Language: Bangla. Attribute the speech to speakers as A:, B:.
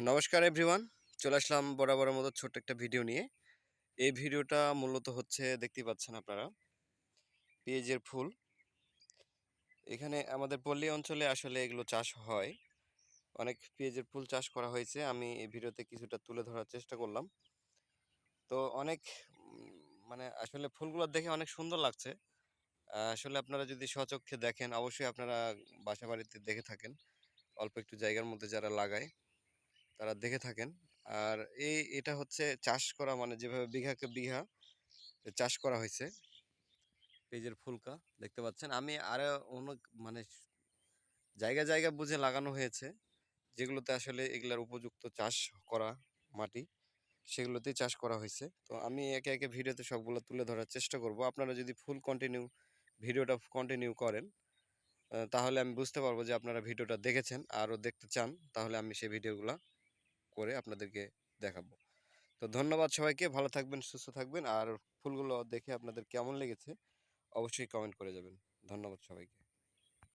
A: নমস্কার এভরিওয়ান, চলে আসলাম বরাবরের মতো ছোট্ট একটা ভিডিও নিয়ে। এই ভিডিওটা মূলত হচ্ছে দেখতেই পাচ্ছেন আপনারা পেঁয়াজের ফুল। এখানে আমাদের পল্লী অঞ্চলে আসলে এগুলো চাষ হয়। অনেক পেঁয়াজের ফুল চাষ করা হয়েছে। আমি এই ভিডিওতে কিছুটা তুলে ধরার চেষ্টা করলাম। তো অনেক মানে আসলে ফুলগুলো দেখে অনেক সুন্দর লাগছে। আসলে আপনারা যদি স্বচক্ষে দেখেন অবশ্যই আপনারা বাসা বাড়িতে দেখে থাকেন। অল্প একটু জায়গার মধ্যে যারা লাগায় তারা দেখে থাকেন। আর এটা হচ্ছে চাষ করা, মানে যেভাবে বিঘাকে বিঘা চাষ করা হয়েছে পেঁয়াজের ফুলকা দেখতে পাচ্ছেন। আমি আরো অনেক মানে জায়গা জায়গা বুঝে লাগানো হয়েছে, যেগুলোতে আসলে এগুলার উপযুক্ত চাষ করা মাটি, সেগুলোতেই চাষ করা হয়েছে। তো আমি একে একে ভিডিওতে সবগুলো তুলে ধরার চেষ্টা করব। আপনারা যদি ভিডিওটা কন্টিনিউ করেন, তাহলে আমি বুঝতে পারবো যে আপনারা ভিডিওটা দেখেছেন, আরও দেখতে চান, তাহলে আমি সেই ভিডিওগুলো করে আপনাদেরকে দেখাবো। তো ধন্যবাদ সবাইকে, ভালো থাকবেন, সুস্থ থাকবেন। আর ফুলগুলো দেখে আপনাদের কেমন লেগেছে অবশ্যই কমেন্ট করে যাবেন। ধন্যবাদ সবাইকে।